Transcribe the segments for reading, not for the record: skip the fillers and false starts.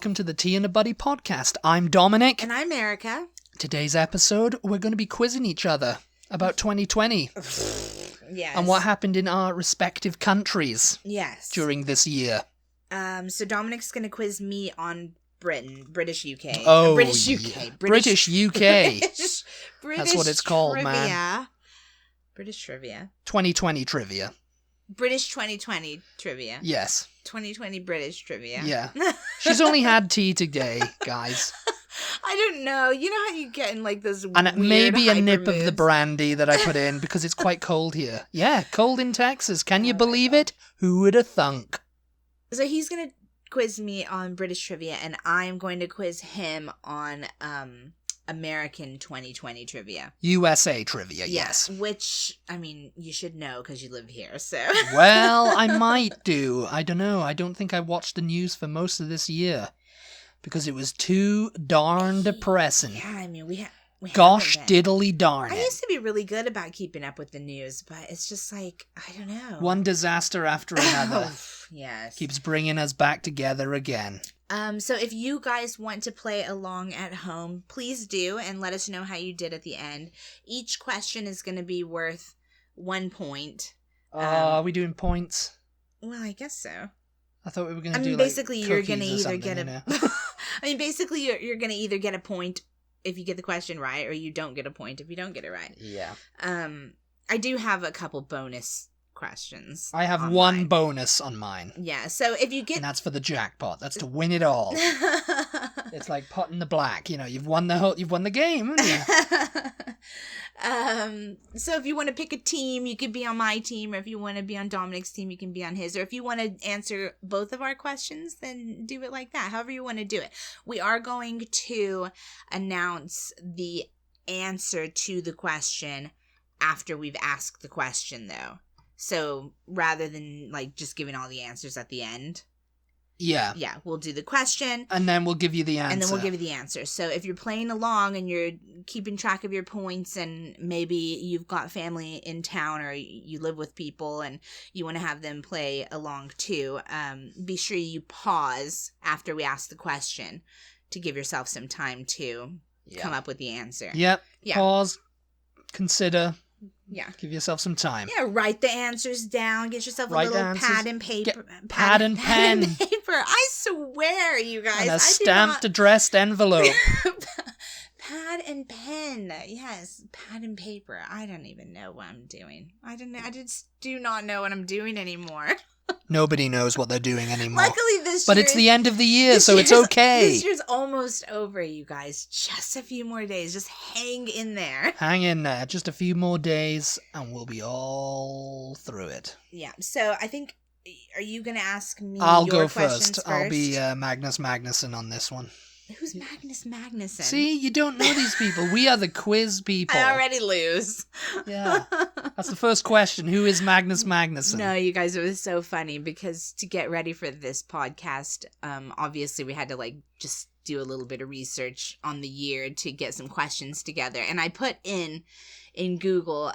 welcome to the Tea and a Butty podcast. I'm Dominic. And I'm Erica. Today's episode, we're going to be quizzing each other about 2020. Yes. And what happened in our respective countries. Yes. During this year. So Dominic's going to quiz me on British UK. Oh, British UK. Yeah. British UK. British That's what it's called, trivia. man. British trivia. 2020 trivia. British 2020 trivia. Yes. 2020 British trivia. Yeah. She's only had tea today, guys. I don't know. You know how you get in like those and weird maybe a nip moods? of the brandy that I put in because it's quite cold here. Yeah, cold in Texas. Can you believe it? Who would have thunk? So he's going to quiz me on British trivia, and I'm going to quiz him on American 2020 trivia. USA trivia, yes. Which, I mean, you should know because you live here, so. Well, I might do. I don't know. I don't think I watched the news for most of this year because it was too darn depressing. Yeah, I mean, we Gosh diddly darn I it. used to be really good about keeping up with the news, but it's just like, I don't know. One disaster after another. Yes. Keeps bringing us back together again. So if you guys want to play along at home, please do, and let us know how you did at the end. Each question is going to be worth 1 point. Are we doing points? Well, I guess so. I thought we were going to do basically, like you're going to cookies or either get something, a. I mean, basically, you're going to either get a point if you get the question right, or you don't get a point if you don't get it right. Yeah. I do have a couple bonus questions. I have one bonus on mine. Yeah, so if you get... And that's for the jackpot. That's to win it all. It's like potting the black. You know, you've won the game, haven't you? So if you want to pick a team, you could be on my team, or if you want to be on Dominic's team, you can be on his. Or if you want to answer both of our questions, then do it like that. However you want to do it. We are going to announce the answer to the question after we've asked the question, though. So rather than like just giving all the answers at the end. Yeah. Yeah, we'll do the question. And then we'll give you the answer. And then we'll give you the answer. So if you're playing along and you're keeping track of your points, and maybe you've got family in town or you live with people and you want to have them play along too, be sure you pause after we ask the question to give yourself some time to come up with the answer. Yep. Yeah. Pause. Consider. Yeah. Give yourself some time. Yeah, write the answers down. Get yourself a little pad and paper. Pad and pen. Paper. I swear, you guys. And a stamped, addressed envelope. Pad and pen. Yes, pad and paper. I don't even know what I'm doing. I just do not know what I'm doing anymore. Nobody knows what they're doing anymore. Luckily But it's the end of the year, so it's okay. This year's almost over, you guys. Just a few more days. Just hang in there. Hang in there. Just a few more days, and we'll be all through it. Yeah. So I think, are you going to ask me I'll your go questions first? I'll be Magnus Magnuson on this one. Who's Magnus Magnuson? See, you don't know these people. We are the quiz people. I already lose. Yeah. That's the first question. Who is Magnus Magnuson? No, you guys, it was so funny because to get ready for this podcast, obviously we had to like just do a little bit of research on the year to get some questions together. And I put in Google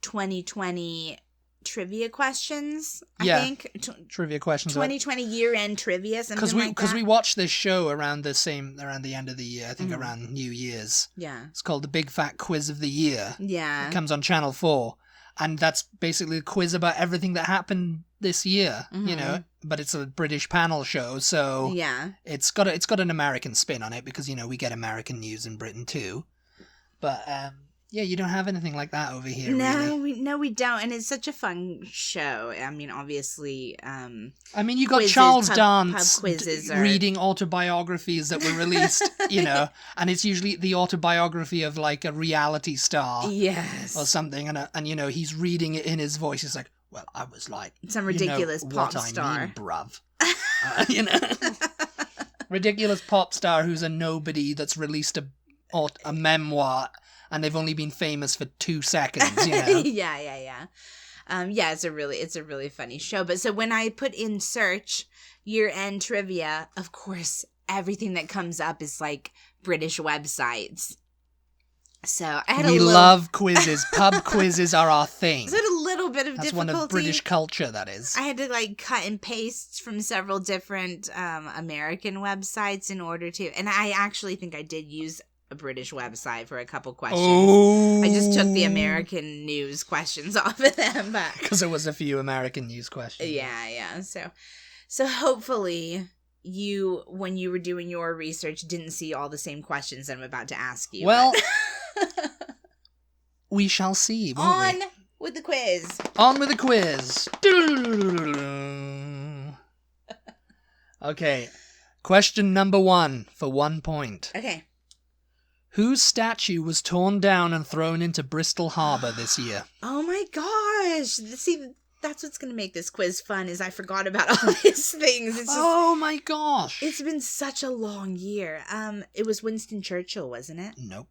2020 trivia questions, I think. Trivia questions. 2020 year-end trivia, something like that. Because we watched this show around the end of the year, I think around New Year's. Yeah. It's called The Big Fat Quiz of the Year. Yeah. It comes on Channel 4. And that's basically a quiz about everything that happened this year, you know, but it's a British panel show, so yeah, it's got an American spin on it because, you know, we get American news in Britain too. But yeah, you don't have anything like that over here. No, really. we don't, and it's such a fun show. I mean, obviously, I mean, you got quizzes, Charles pub Dance quizzes reading autobiographies that were released, you know, and it's usually the autobiography of like a reality star, yes, or something, and you know, he's reading it in his voice. He's like, "Well, I was like some ridiculous pop what star, I mean, bruv," you know, ridiculous pop star who's a nobody that's released a memoir. And they've only been famous for 2 seconds, you know? Yeah, it's a really funny show. But so when I put in search year-end trivia, of course, everything that comes up is like British websites. So I had we love quizzes. Pub quizzes are our thing. So I had a little bit of That's difficulty. one of British culture, that is. I had to like cut and paste from several different American websites in order to, and I actually think I did use a British website for a couple questions. Oh. I just took the American news questions off of them, but because there was a few American news questions. yeah. So hopefully you, when you were doing your research, didn't see all the same questions I'm about to ask you. Well, we shall see, won't we? On with the quiz. On with the quiz. Okay. Question number 1 for 1 point. Okay. Whose statue was torn down and thrown into Bristol Harbour this year? Oh my gosh. See, that's what's going to make this quiz fun, is I forgot about all these things. It's just, Oh my gosh. it's been such a long year. It was Winston Churchill, wasn't it? Nope.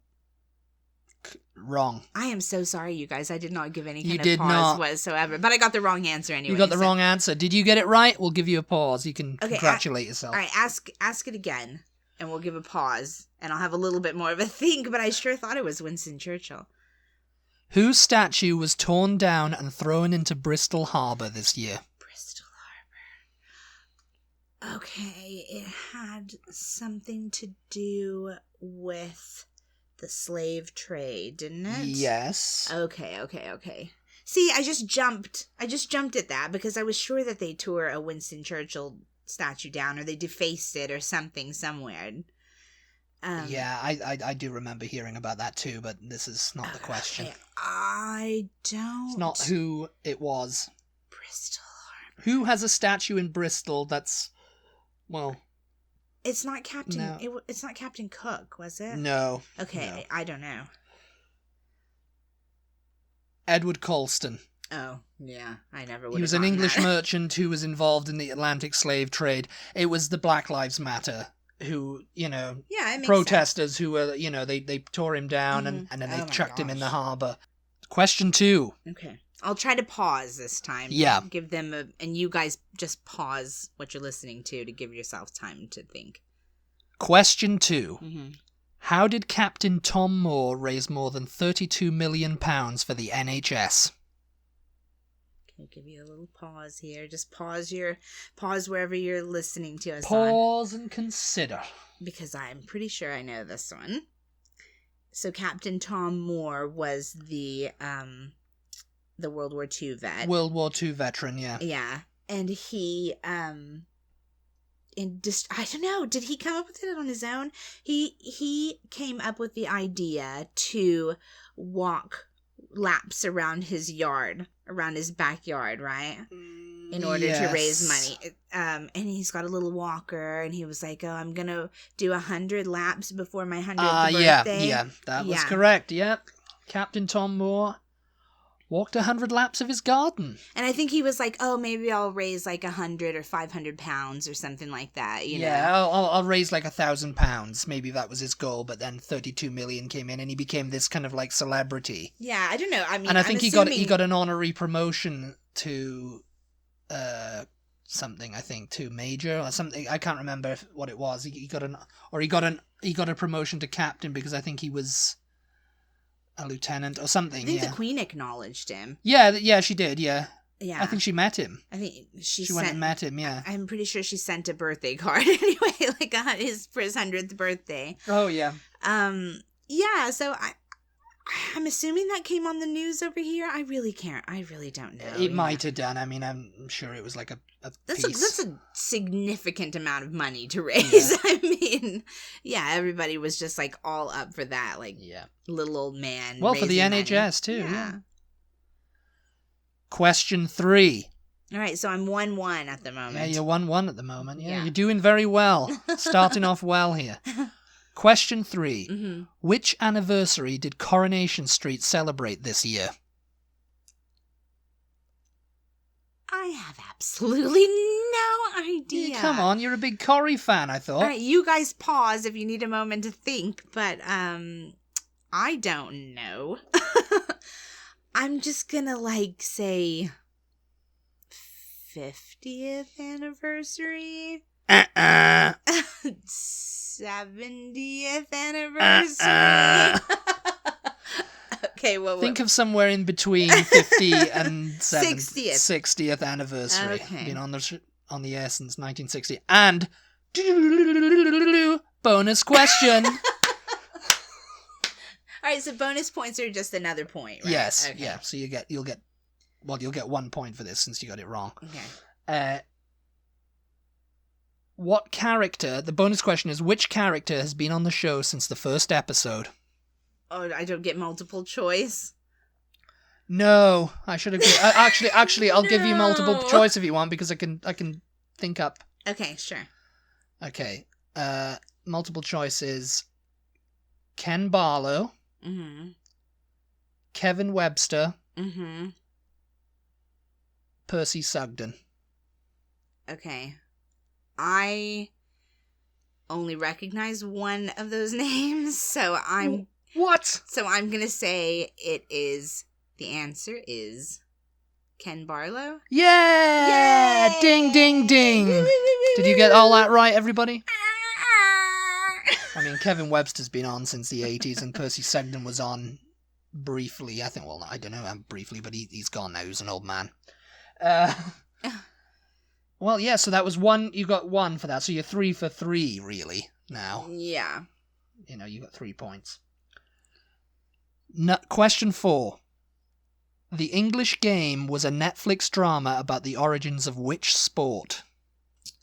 Wrong. I am so sorry, you guys. I did not give any You kind did of pause not. whatsoever. But I got the wrong answer anyway. You got the so- wrong answer. Did you get it right? We'll give you a pause. You can Okay, congratulate yourself. All right, ask it again, and we'll give a pause, and I'll have a little bit more of a think, but I sure thought it was Winston Churchill. Whose statue was torn down and thrown into Bristol Harbour this year? Bristol Harbor. Okay, it had something to do with the slave trade, didn't it? Yes. Okay. See, I just jumped at that because I was sure that they tore a Winston Churchill statue down, or they defaced it or something somewhere. Yeah, I do remember hearing about that too, but this is not the question. Okay, I don't. It's not who it was. Bristol Harbor. Who has a statue in Bristol that's, well, It's not Captain. No. It's not Captain Cook, was it? no. Okay, no. I don't know. Edward Colston. Oh, yeah, I never would. He was an English merchant who was involved in the Atlantic slave trade. It was the Black Lives Matter who, Yeah, it makes protesters who were, they tore him down and then they Oh my chucked him in the gosh. harbour. Question 2. sense. Okay, I'll try to pause this time. Yeah. Give them and you guys just pause what you're listening to give yourself time to think. Question 2. Mm-hmm. How did Captain Tom Moore raise more than £32 million for the NHS? I'll give you a little pause here. Just pause wherever you're listening to us on, Pause and consider. because I'm pretty sure I know this one. So Captain Tom Moore was the World War II vet. World War II veteran, yeah. Yeah, and he I don't know, did he come up with it on his own? He came up with the idea to walk laps around his backyard, right? In order to raise money. And he's got a little walker, and he was like, "Oh, I'm gonna do 100 laps before my 100th birthday." Yeah, that was Yeah. correct, yep. Captain Tom Moore walked 100 laps of his garden. And I think he was like, "Oh, maybe I'll raise like 100 or 500 pounds or something like that." You know? I'll raise like £1,000. Maybe that was his goal, but then 32 million came in, and he became this kind of like celebrity. Yeah, I don't know. I mean, And I think I'm he got an honorary promotion to something. I think to major or something. I can't remember what it was. He got a promotion to captain because I think he was a lieutenant or something. I think yeah. the Queen acknowledged him. Yeah, she did. Yeah. Yeah, I think she met him. I think she Went and met him. Yeah. I'm pretty sure she sent a birthday card anyway, like for his 100th birthday. Oh yeah. Yeah. So I'm assuming that came on the news over here. I really don't know. It might have done. I mean, I'm sure it was like a That's piece. a significant amount of money to raise. Yeah. I mean, yeah, everybody was just like all up for that, like Yeah. little old man. Well, for the raising money. NHS too. Yeah. Question 3. All right, so I'm 1-1 at the moment. Yeah, you're 1-1 at the moment. Yeah, Yeah. you're doing very well. Starting off well here. Question 3. Mm-hmm. Which anniversary did Coronation Street celebrate this year? I have absolutely no idea. Yeah, come on, you're a big Corrie fan, I thought. All right, you guys pause if you need a moment to think, but I don't know. I'm just gonna say 50th anniversary. 70th anniversary. Okay, well, think of somewhere in between 50 and 60th anniversary. Okay. Been on the air since 1960. And bonus question. All right, so bonus points are just another point, right? Yes, okay. yeah. So you'll get 1 point for this since you got it wrong. Okay. What character? The bonus question is, which character has been on the show since the first episode? Oh, I don't get multiple choice. No, I should agree. Actually, I'll give you multiple No. choice if you want, because I can think up. Okay, sure. Okay. Multiple choice is Ken Barlow, Mm-hmm. Kevin Webster, Mm-hmm. Percy Sugden. Okay. I only recognize one of those names, so I'm gonna say the answer is Ken Barlow. Yeah! Yay! Ding, ding, ding. Did you get all that right, everybody? I mean, Kevin Webster's been on since the 80s, and Percy Sugden was on briefly. I don't know how briefly, but he's gone now. He's an old man. Well, yeah, so that was one. You got 1 for that, so you're 3 for 3, really, now. Yeah. You got 3 points. Question 4. The English Game was a Netflix drama about the origins of which sport?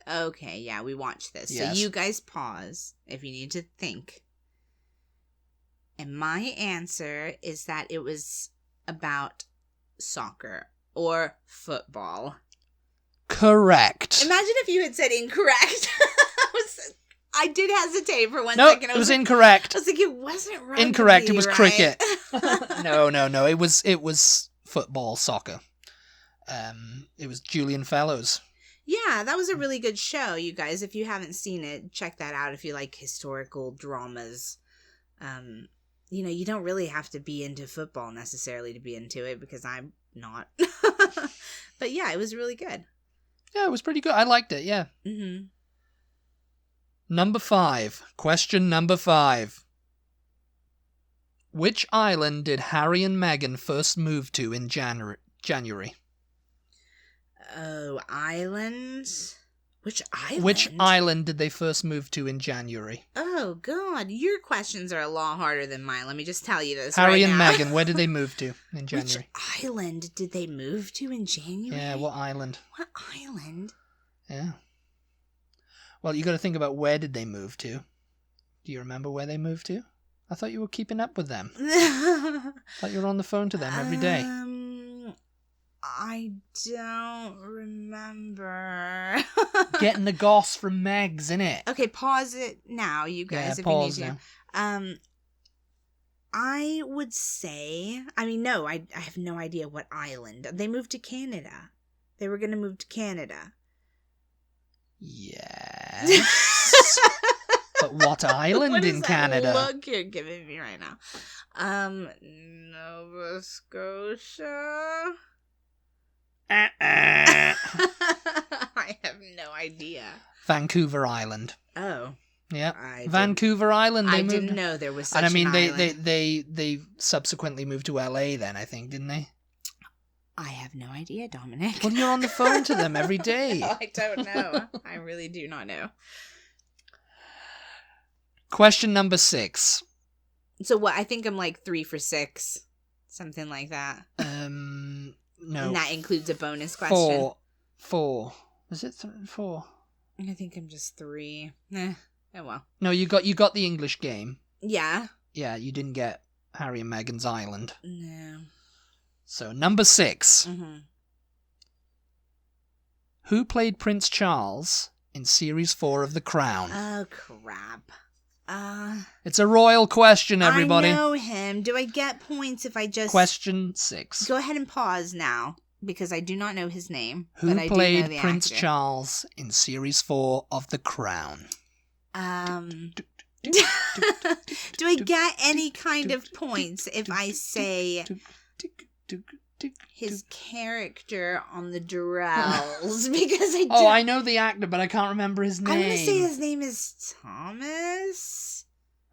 Okay, yeah, we watched this. Yes. So you guys pause if you need to think. And my answer is that it was about soccer or football. Correct. Imagine if you had said incorrect. I did hesitate for 1 No, second. it was incorrect. I was like, it wasn't rugby. Incorrect. It was right? cricket. No. It was football, soccer. It was Julian Fellows. Yeah, that was a really good show, you guys. If you haven't seen it, check that out if you like historical dramas. You don't really have to be into football necessarily to be into it, because I'm not. But yeah, it was really good. Yeah, it was pretty good. I liked it, yeah. Mm-hmm. Number 5. Question number 5. Which island did Harry and Meghan first move to in January? Oh, islands? Which island? Which island did they first move to in January? Oh, God. Your questions are a lot harder than mine. Let me just tell you this Harry right and now. Meghan, where did they move to in January? Which island did they move to in January? Yeah, what island? What island? Yeah. Well, you got to think about where did they move to. Do you remember where they moved to? I thought you were keeping up with them. I thought you were on the phone to them every day. I don't remember. Getting the goss from Megs, innit? Okay, pause it now, you guys, Yeah, if pause you need now. to. I would say, no, I have no idea what island. They moved to Canada. They were going to move to Canada. Yes. But what island what in Canada? What look you're giving me right now? Nova Scotia? I have no idea. Vancouver Island. Oh. Yeah. Vancouver Island. I didn't know there was such an island. they subsequently moved to LA then, I think, didn't they? I have no idea, Dominic. Well, you're on the phone to them every day. I don't know. I really do not know. Question number 6. So what? I think I'm like 3 for 6. Something like that. No. And that includes a bonus question. 4. Is it 4? I think I'm just 3. Oh well. No, you got the English Game. Yeah. Yeah, you didn't get Harry and Meghan's Island. No. So, number 6. Mm-hmm. Who played Prince Charles in Series 4 of The Crown? Oh, crap. It's a royal question, everybody. I know him. Do I get points if I just... Question 6. Go ahead and pause now, because I do not know his name. Who but I played do know the Prince actor. Charles in Series 4 of The Crown? Do I get any kind of points if I say his character on the Durrells? Because I do. Oh, I know the actor, but I can't remember his name. I'm going to say his name is Thomas.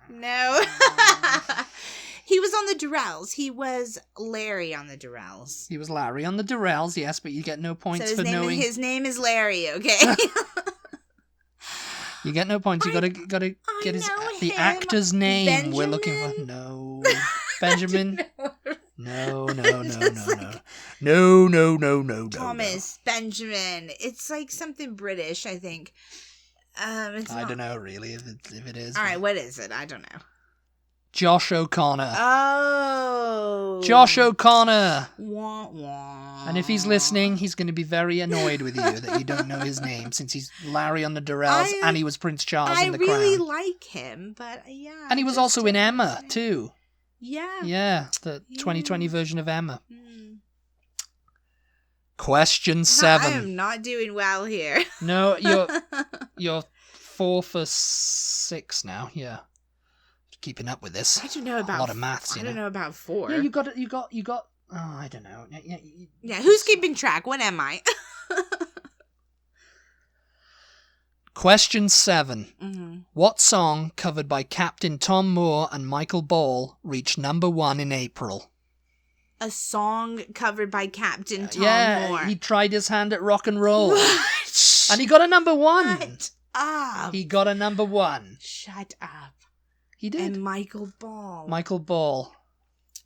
No. He was was on the Durrells. He was Larry on the Durrells. He was Larry on the Durrells, yes, but you get no points So for knowing. His name is Larry, okay? You get no points. You gotta get the actor's name. Benjamin? We're looking for Benjamin. No. Thomas Benjamin. It's like something British, I think. I don't know really if it is. All right, what is it? I don't know. Josh O'Connor. Oh. Josh O'Connor. Wah, wah. And if he's listening, he's going to be very annoyed with you that you don't know his name, since he's Larry on the Durrells and he was Prince Charles in The Crown. I really like him, but yeah. And he was also in Emma, too. Yeah. Yeah, the 2020 version of Emma. Question 7. I am not doing well here. No, you're 4 for 6 now. Yeah, keeping up with this. I don't know about a lot of maths. I don't know about 4. Yeah, you got. Oh, I don't know. Yeah, who's keeping track? What am I? Question 7. What song covered by Captain Tom Moore and Michael Ball reached number 1 in April? A song covered by Captain Tom Moore. He tried his hand at rock and roll. What? And he got a number 1. Shut up. He got a number 1. Shut up. He did. And Michael Ball. Michael Ball.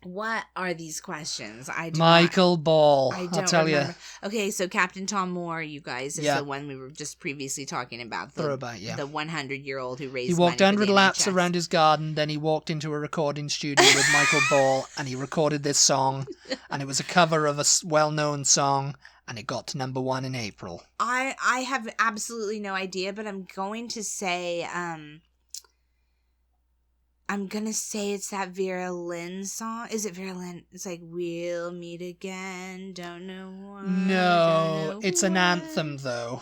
What are these questions? Michael Ball. I'll tell remember. you. Okay, so Captain Tom Moore, you guys, is the one we were just previously talking about. The 100-year-old who raised He walked money for 100 the laps NHS. around his garden, then he walked into a recording studio with Michael Ball, and he recorded this song, and it was a cover of a well-known song, and it got to number 1 in April. I have absolutely no idea, but I'm going to say, it's that Vera Lynn song. Is it Vera Lynn? It's like, we'll meet again, don't know why. No, it's an anthem, though.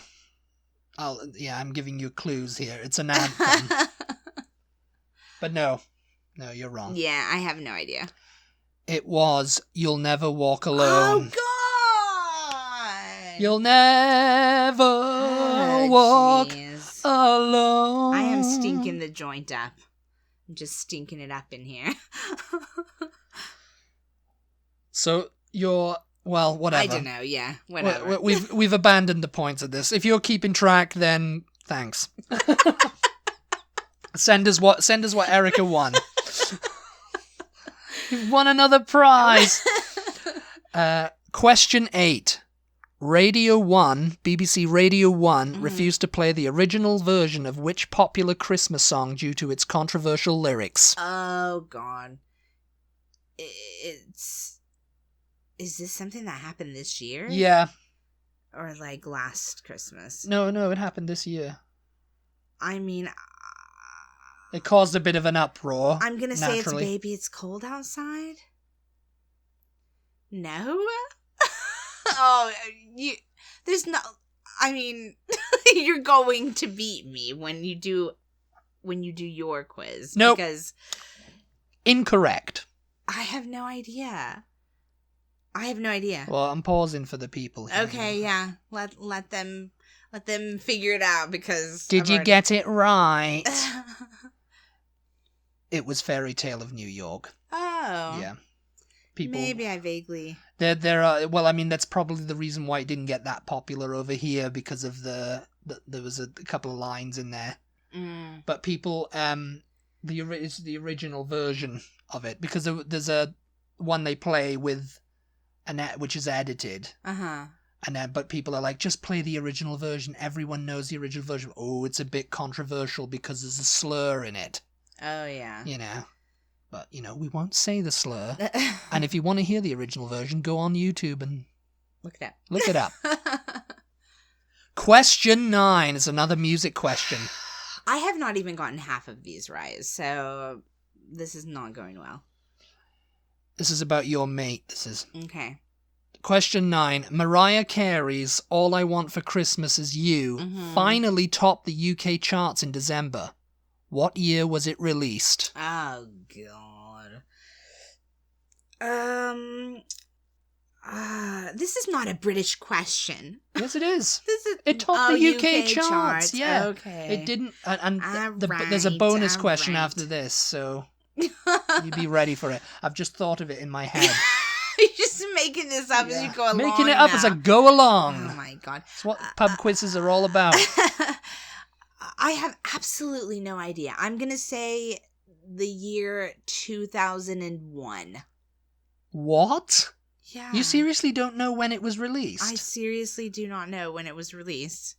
I'm giving you clues here. It's an anthem. But no, you're wrong. Yeah, I have no idea. It was You'll Never Walk Alone. Oh, God! You'll never walk alone. I am stinking the joint up. I'm just stinking it up in here. So whatever. I don't know. Yeah, whatever. We've abandoned the points of this. If you're keeping track, then thanks. Send us what Erica won. You've won another prize. Question 8. Radio 1, BBC Radio 1, refused to play the original version of which popular Christmas song due to its controversial lyrics? Oh, God. Is this something that happened this year? Yeah. Or like last Christmas? No, it happened this year. I mean... It caused a bit of an uproar. I'm going to say it's Baby It's Cold Outside. No? There's no... I mean, you're going to beat me when you do your quiz. Nope. Because... Incorrect. I have no idea. Well, I'm pausing for the people here. Okay, yeah. Let them figure it out because... Did you get it right? It was Fairy Tale of New York. Oh. Yeah. People... Maybe I vaguely... There are... Well, I mean, that's probably the reason why it didn't get that popular over here, because of there was a couple of lines in there. Mm. But people... it's the original version of it, because there's a one they play with which is edited. Uh-huh. But people are like, just play the original version. Everyone knows the original version. Oh, it's a bit controversial because there's a slur in it. Oh, yeah. But, we won't say the slur. And if you want to hear the original version, go on YouTube and... Look it up. Question 9 is another music question. I have not even gotten half of these right, so this is not going well. This is about your mate, this is. Okay. Question 9. Mariah Carey's All I Want for Christmas Is You finally topped the UK charts in December. What year was it released? Oh, God. This is not a British question. Yes, it is. It topped the UK charts. Yeah. Okay. It didn't. And there's a bonus question after this, so... You be ready for it. I've just thought of it in my head. You're just making this up as you go along. Making it up as I go along. Oh my god. That's what pub quizzes are all about. I have absolutely no idea. I'm going to say the year 2001. What? Yeah. You seriously don't know when it was released? I seriously do not know when it was released.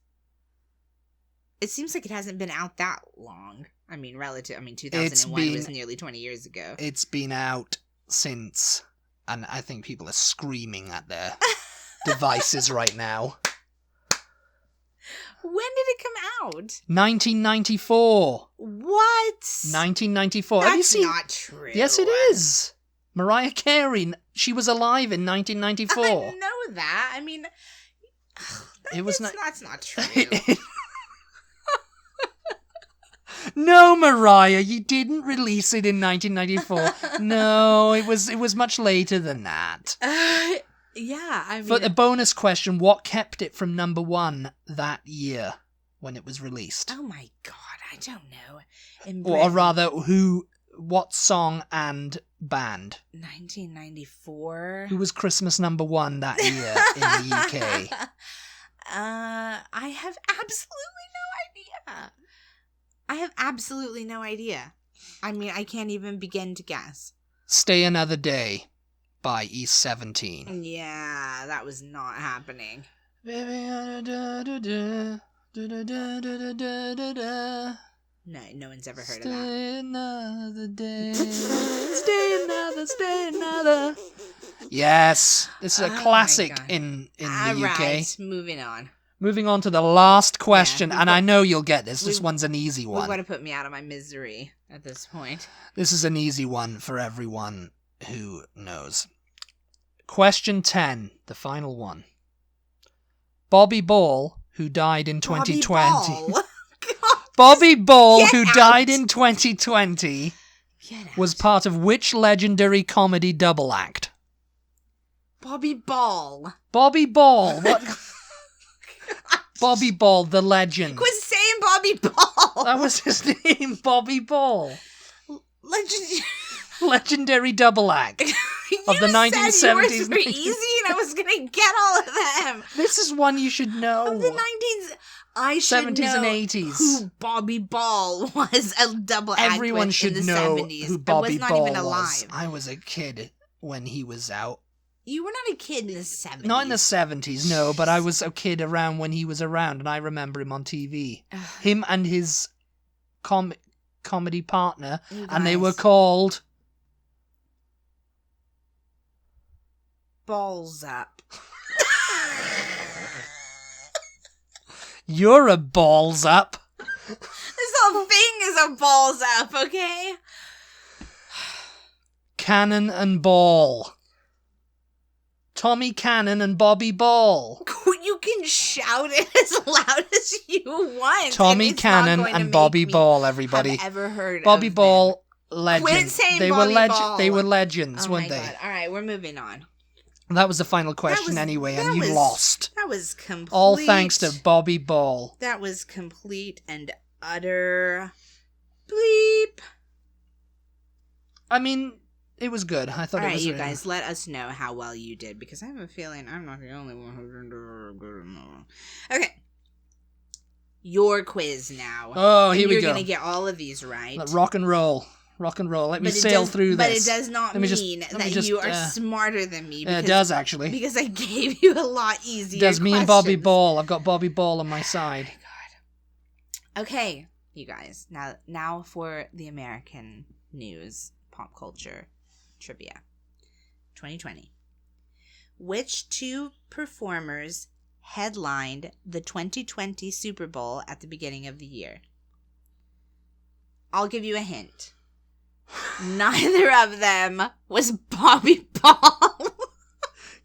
It seems like it hasn't been out that long. I mean, 2001 was nearly 20 years ago. It's been out since, and I think people are screaming at their devices right now. When did it come out? 1994. What? 1994. That's Have you seen? Not true. Yes, it is. Mariah Carey. She was alive in 1994. I know that. I mean, that's not true. No, Mariah, you didn't release it in 1994. No, it was much later than that. Yeah, I mean... For the bonus question, what kept it from number 1 that year when it was released? Oh my god, I don't know. Or rather, what song and band? 1994. Who was Christmas number 1 that year in the UK? I have absolutely no idea. I mean, I can't even begin to guess. Stay Another Day by East 17. Yeah, that was not happening. No one's ever heard of that. Stay another day. Stay another. Yes, this is a classic in the UK. Right, moving on. Moving on to the last question, and I know you'll get this. This one's an easy one. You've got to put me out of my misery at this point. This is an easy one for everyone who knows. Question 10, the final one. Bobby Ball, who died in 2020. Bobby Ball, who died in 2020, was part of which legendary comedy double act? Bobby Ball. Bobby Ball. What? Bobby Ball, the legend. Quit saying Bobby Ball. That was his name, Bobby Ball. Legendary double act of the 1970s. Said yours were easy, and I was gonna get all of them. This is one you should know. Of the 19s, I should 70s know and 80s. who Bobby Ball was. A double act. Everyone should in the know 70s. who Bobby I was not Ball even alive. was. I was a kid when he was out. You were not a kid in the 70s. Not in the 70s, no, but I was a kid around when he was around, and I remember him on TV. Him and his comedy partner, and they were called... Balls Up. You're a balls up. This whole thing is a balls up, okay? Cannon and Ball. Tommy Cannon and Bobby Ball. You can shout it as loud as you want. Tommy Cannon and Bobby Ball, everybody. I've ever heard Bobby of Ball, legend. Quit saying they Bobby were Ball. They were legends, oh weren't my they? God. All right, we're moving on. That was the final question anyway, and you lost. That was complete. All thanks to Bobby Ball. That was complete and utter bleep. I mean, it was good. I thought it was. All right, you guys, let us know how well you did, because I have a feeling I'm not the only one who didn't do good enough. Okay. Your quiz now. Oh, here we go. You're going to get all of these right. Rock and roll. Rock and roll. Let me sail through this. But it does not mean that you are smarter than me. It does, actually. Because I gave you a lot easier It does. Me questions. and Bobby Ball. I've got Bobby Ball on my side. Oh, my God. Okay, you guys. Now for the American news, pop culture, trivia. 2020. Which two performers headlined the 2020 Super Bowl at the beginning of the year? I'll give you a hint. Neither of them was Bobby Ball.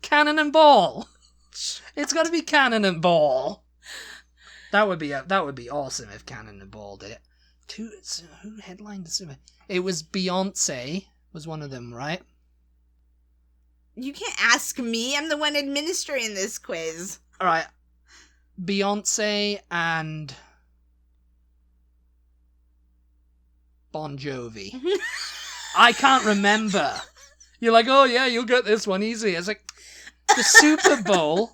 Cannon and Ball. It's got to be Cannon and Ball. That would be awesome if Cannon and Ball did it. Who headlined the Super? It was Beyonce. Was one of them, right? You can't ask me. I'm the one administering this quiz. All right. Beyonce and Bon Jovi. I can't remember. You're like, oh yeah, you'll get this one easy. It's like, the Super Bowl?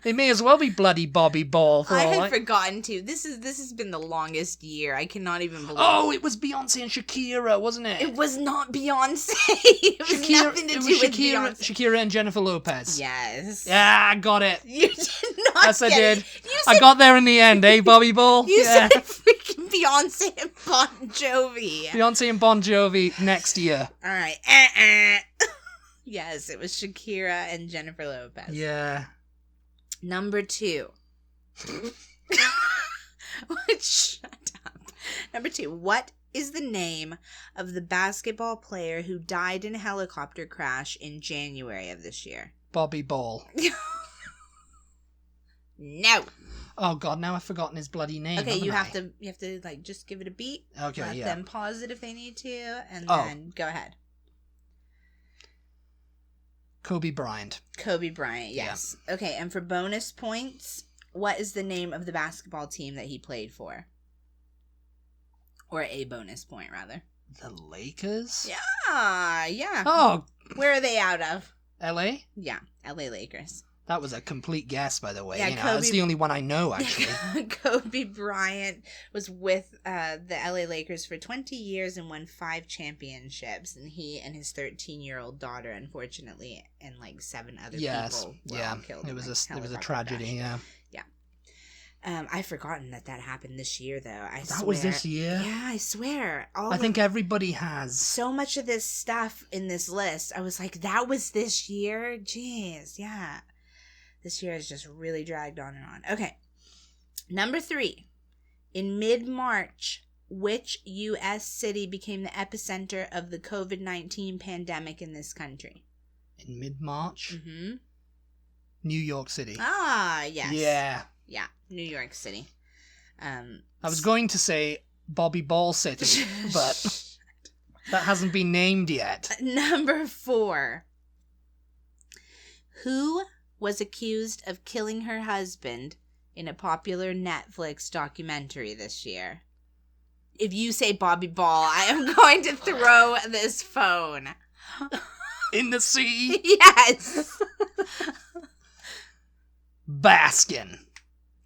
They may as well be bloody Bobby Ball for I all had forgotten to. This has been the longest year. I cannot even believe. Oh, it was Beyonce and Shakira, wasn't it? It was not Beyonce. It was nothing to do with Beyonce. Shakira and Jennifer Lopez. Yes. Yeah, I got it. You did not. Yes, I did. Said, I got there in the end, eh, Bobby Ball? You Yeah. said freaking Beyonce and Bon Jovi. Beyonce and Bon Jovi next year. All right. Yes, it was Shakira and Jennifer Lopez. Yeah. Number 2. Shut up. Number 2. What is the name of the basketball player who died in a helicopter crash in January of this year? Bobby Ball. No. Oh God, now I've forgotten his bloody name. Okay, you have to like just give it a beat. Okay, let yeah. them pause it if they need to, and then go ahead. Kobe Bryant. Kobe Bryant, yes. Yeah. Okay, and for bonus points, what is the name of the basketball team that he played for? Or a bonus point, rather. The Lakers? Yeah. Oh. Where are they out of? LA? Yeah, LA Lakers. That was a complete guess, by the way. Yeah, That's the only one I know, actually. Kobe Bryant was with the LA Lakers for 20 years and won 5 championships. And he and his 13-year-old daughter, unfortunately, and like 7 other people were all killed. It was a tragedy, crash. Yeah. I've forgotten that happened this year, though. That was this year? Yeah, I swear. I think everybody has. So much of this stuff in this list, I was like, that was this year? Jeez, yeah. This year has just really dragged on and on. Okay. Number 3. In mid-March, which U.S. city became the epicenter of the COVID-19 pandemic in this country? In mid-March? Mm-hmm. New York City. Ah, yes. Yeah. Yeah, New York City. I was going to say Bobby Ball City, but that hasn't been named yet. Number 4. Who was accused of killing her husband in a popular Netflix documentary this year? If you say Bobby Ball, I am going to throw this phone. In the sea? Yes. Baskin.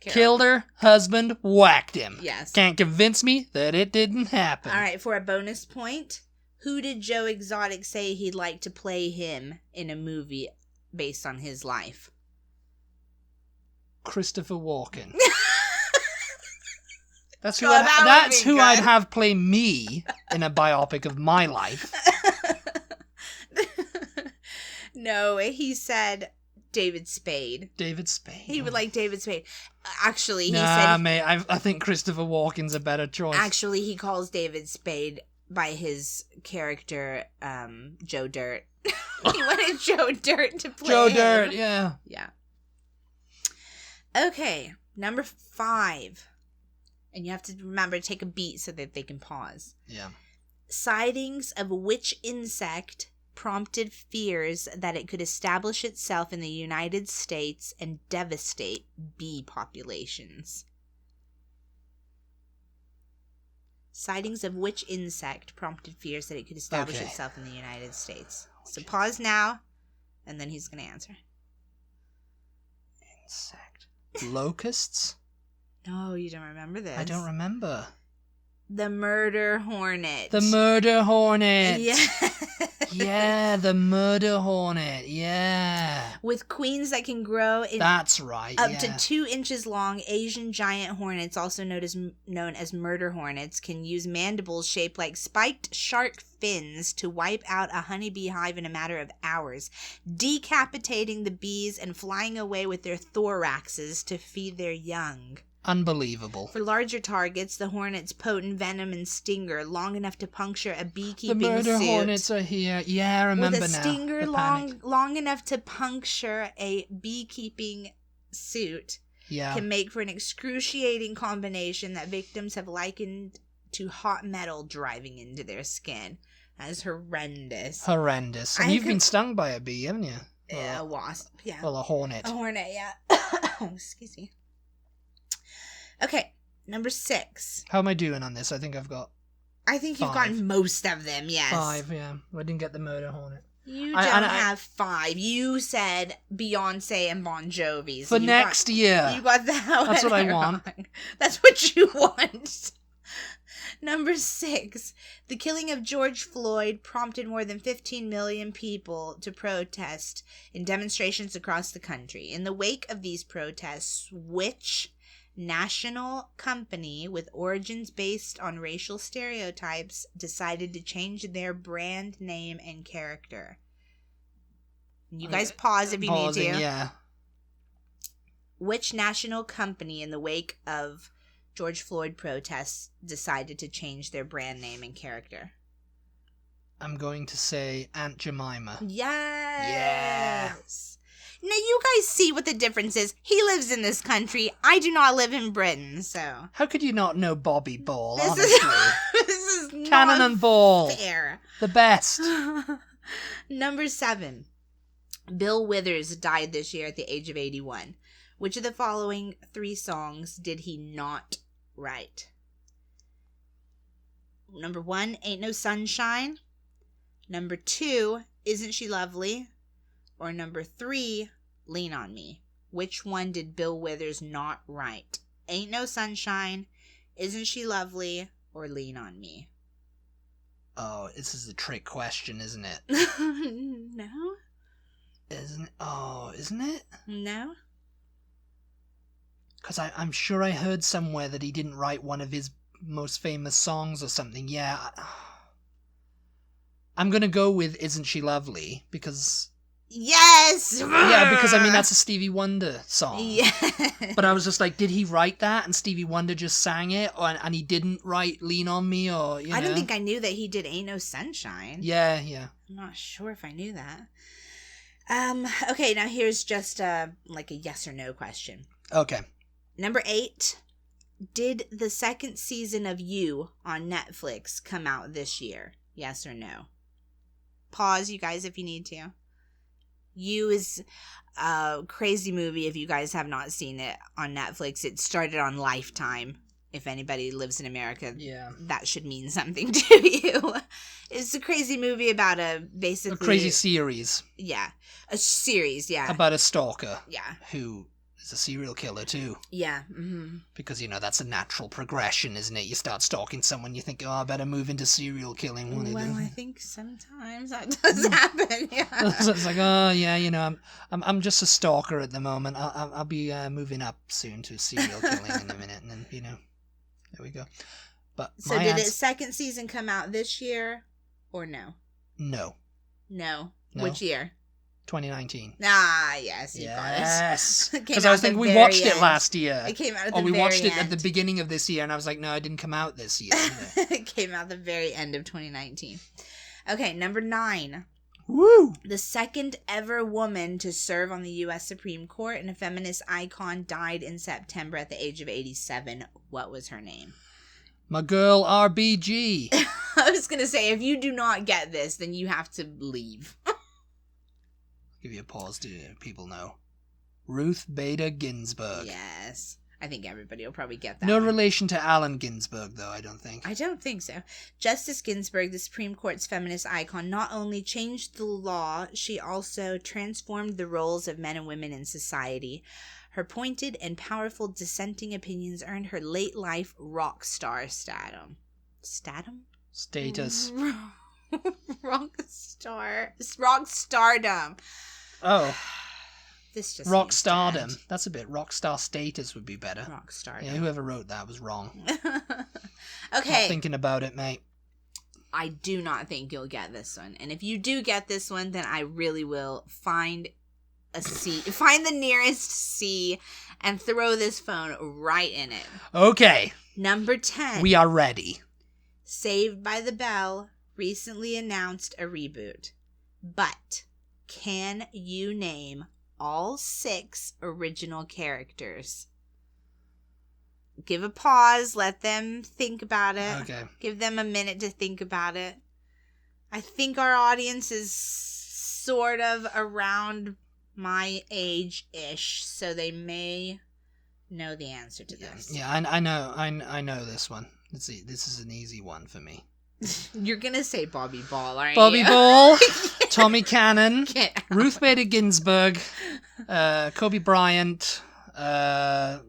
Carol. Killed her husband, whacked him. Yes. Can't convince me that it didn't happen. All right, for a bonus point, who did Joe Exotic say he'd like to play him in a movie based on his life? Christopher Walken. That's Oh, who I'd have play me in a biopic of my life. No, he said David Spade. David Spade. He would like David Spade. Actually, he said... said... mate, I think Christopher Walken's a better choice. Actually, he calls David Spade by his character, Joe Dirt. He wanted Joe Dirt to play Joe him. Dirt, yeah. Yeah. Okay, number 5. And you have to remember to take a beat so that they can pause. Yeah. Sightings of which insect prompted fears that it could establish itself in the United States and devastate bee populations? Sightings of which insect prompted fears that it could establish itself in the United States? So pause now, and then he's going to answer. Insect. Locusts? No, you don't remember this. I don't remember. The murder hornet. The murder hornet. Yeah. Yeah, the murder hornet. Yeah. With queens that can grow That's right. up to 2 inches long, Asian giant hornets, also known as murder hornets, can use mandibles shaped like spiked shark fins to wipe out a honeybee hive in a matter of hours, decapitating the bees and flying away with their thoraxes to feed their young. Unbelievable. For larger targets, the hornet's potent venom and stinger, long enough to puncture a beekeeping suit. The murder hornets are here. Yeah, I remember now. With a stinger long enough to puncture a beekeeping suit, can make for an excruciating combination that victims have likened to hot metal driving into their skin. That is horrendous. Horrendous. And you've been stung by a bee, haven't you? A wasp, yeah. Well, a hornet. A hornet, yeah. Excuse me. Okay, number 6. How am I doing on this? I think I've got I think you've 5. gotten most of them, yes. 5, yeah. I didn't get the Murder Hornet. You don't have 5. You said Beyonce and Bon Jovi. So for next year. You got that. That's what I want. That's what you want. Number 6. The killing of George Floyd prompted more than 15 million people to protest in demonstrations across the country. In the wake of these protests, which national company with origins based on racial stereotypes decided to change their brand name and character? You guys pause if you need to. Yeah. Which national company in the wake of George Floyd protests decided to change their brand name and character? I'm going to say Aunt Jemima. Yes. Now you guys see what the difference is. He lives in this country. I do not live in Britain, so. How could you not know Bobby Ball, This honestly? is Cannon not and Ball. fair. The best. Number 7. Bill Withers died this year at the age of 81. Which of the following 3 songs did he not write? Number 1, Ain't No Sunshine. Number 2, Isn't She Lovely? Or number 3, Lean on Me. Which one did Bill Withers not write? Ain't No Sunshine, Isn't She Lovely, or Lean on Me? Oh, this is a trick question, isn't it? No? Isn't it? Oh, isn't it? No? Because I'm sure I heard somewhere that he didn't write one of his most famous songs or something. Yeah. I'm going to go with Isn't She Lovely, because... Yes! Yeah, because, I mean, that's a Stevie Wonder song. Yeah. But I was just like, did he write that and Stevie Wonder just sang it? And he didn't write Lean on Me, or, you know? I don't think I knew that he did Ain't No Sunshine. Yeah. I'm not sure if I knew that. Okay, now here's just like a yes or no question. Okay. Number 8. Did the second season of You on Netflix come out this year? Yes or no? Pause, you guys, if you need to. You is a crazy movie if you guys have not seen it on Netflix. It started on Lifetime. If anybody lives in America, Yeah. that should mean something to you. It's a crazy movie about a crazy series. Yeah. A series, yeah. About a stalker. Yeah. Who is a serial killer, too. Yeah. Mm-hmm. Because, you know, that's a natural progression, isn't it? You start stalking someone, you think, oh, I better move into serial killing. Well, I think sometimes that does happen, yeah. So it's like, oh, yeah, you know, I'm just a stalker at the moment. I'll be moving up soon to serial killing in a minute, and then, you know, there we go. But so did its second season come out this year or no? No. No. No. Which year? 2019. Ah, yes, you got it. Yes. Because I was thinking we watched it last year. It came out at the Or we very watched it end. at the beginning of this year, and I was like, no, it didn't come out this year. It came out the very end of 2019. Okay, number 9. Woo! The second ever woman to serve on the U.S. Supreme Court and a feminist icon died in September at the age of 87. What was her name? My girl, RBG. I was going to say, if you do not get this, then you have to leave. Give you a pause to people know. Ruth Bader Ginsburg. Yes. I think everybody will probably get that. No one. relation to Allen Ginsburg, though, I don't think. I don't think so. Justice Ginsburg, the Supreme Court's feminist icon, not only changed the law, she also transformed the roles of men and women in society. Her pointed and powerful dissenting opinions earned her late life rock star status. Status. Rock stardom. Oh. This just Rock needs to stardom. end. That's a bit. Rock star status would be better. Rock stardom. Yeah, whoever wrote that was wrong. Okay. Not thinking about it, mate. I do not think you'll get this one. And if you do get this one, then I really will find a C, find the nearest C, and throw this phone right in it. Okay. Number 10. We are ready. Saved by the Bell recently announced a reboot. But can you name all 6 original characters? Give a pause. Let them think about it. Okay. Give them a minute to think about it. I think our audience is sort of around my age-ish, so they may know the answer to this. Yeah, I know this one. Let's see. This is an easy one for me. You're gonna say Bobby Ball, aren't Bobby you? Ball, Tommy Cannon, Get out. Ruth Bader Ginsburg, Kobe Bryant, Bon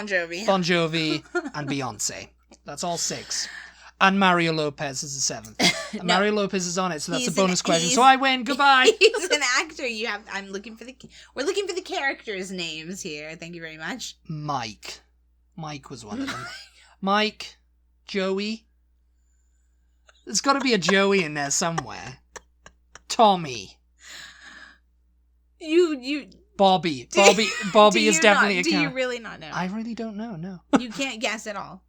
Jovi. Bon Jovi, and Beyonce. That's all 6. And Mario Lopez is the 7th. And No. Mario Lopez is on it, so that's a He's bonus an- question. he's- So I win. Goodbye. He's an actor. We're looking for the characters' names here. Thank you very much. Mike. Mike was one of them. Mike, Joey. There's got to be a Joey in there somewhere. Tommy. You. Bobby. Do Bobby you is definitely a Do you character. really not know? I really don't know, no. You can't guess at all.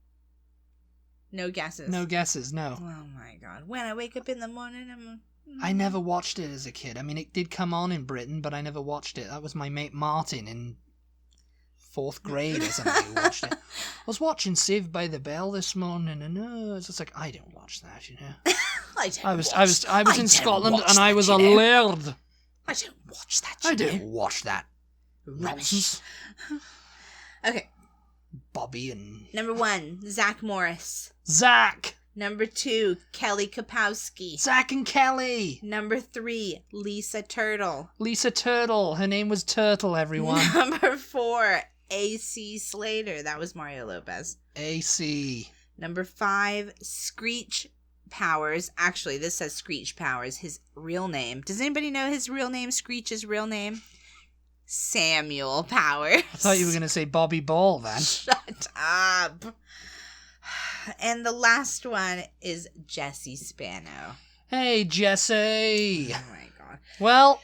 No guesses. No guesses, no. Oh my god. When I wake up in the morning, I never watched it as a kid. I mean, it did come on in Britain, but I never watched it. That was my mate Martin in 4th grade or something who watched it. I was watching Saved by the Bell this morning, and it's just like, I don't watch that, you know. I was in Scotland, and I was a laird. I don't watch that. I don't watch that Rubbish. nonsense. Okay. Bobby and Number 1, Zach Morris. Zach. Number 2, Kelly Kapowski. Zach and Kelly. Number 3, Lisa Turtle. Lisa Turtle. Her name was Turtle, everyone. Number 4, AC Slater. That was Mario Lopez. AC. Number 5, Screech Powers. Actually, this says Screech Powers, his real name. Does anybody know his real name? Screech's real name? Samuel Powers. I thought you were going to say Bobby Ball then. Shut up. And the last one is Jesse Spano. Hey, Jesse. Oh my god. Well,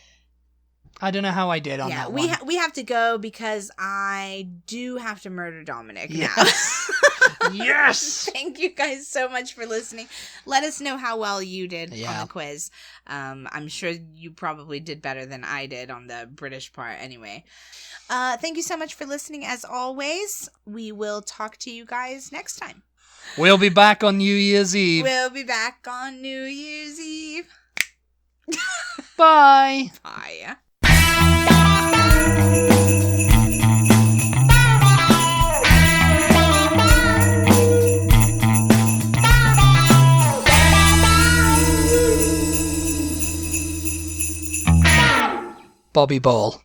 I don't know how I did on that one. we have to go because I do have to murder Dominic now. Yes! Thank you guys so much for listening. Let us know how well you did on the quiz. I'm sure you probably did better than I did on the British part anyway. Thank you so much for listening as always. We will talk to you guys next time. We'll be back on New Year's Eve. We'll be back on New Year's Eve. Bye. Bye. Bobby Ball.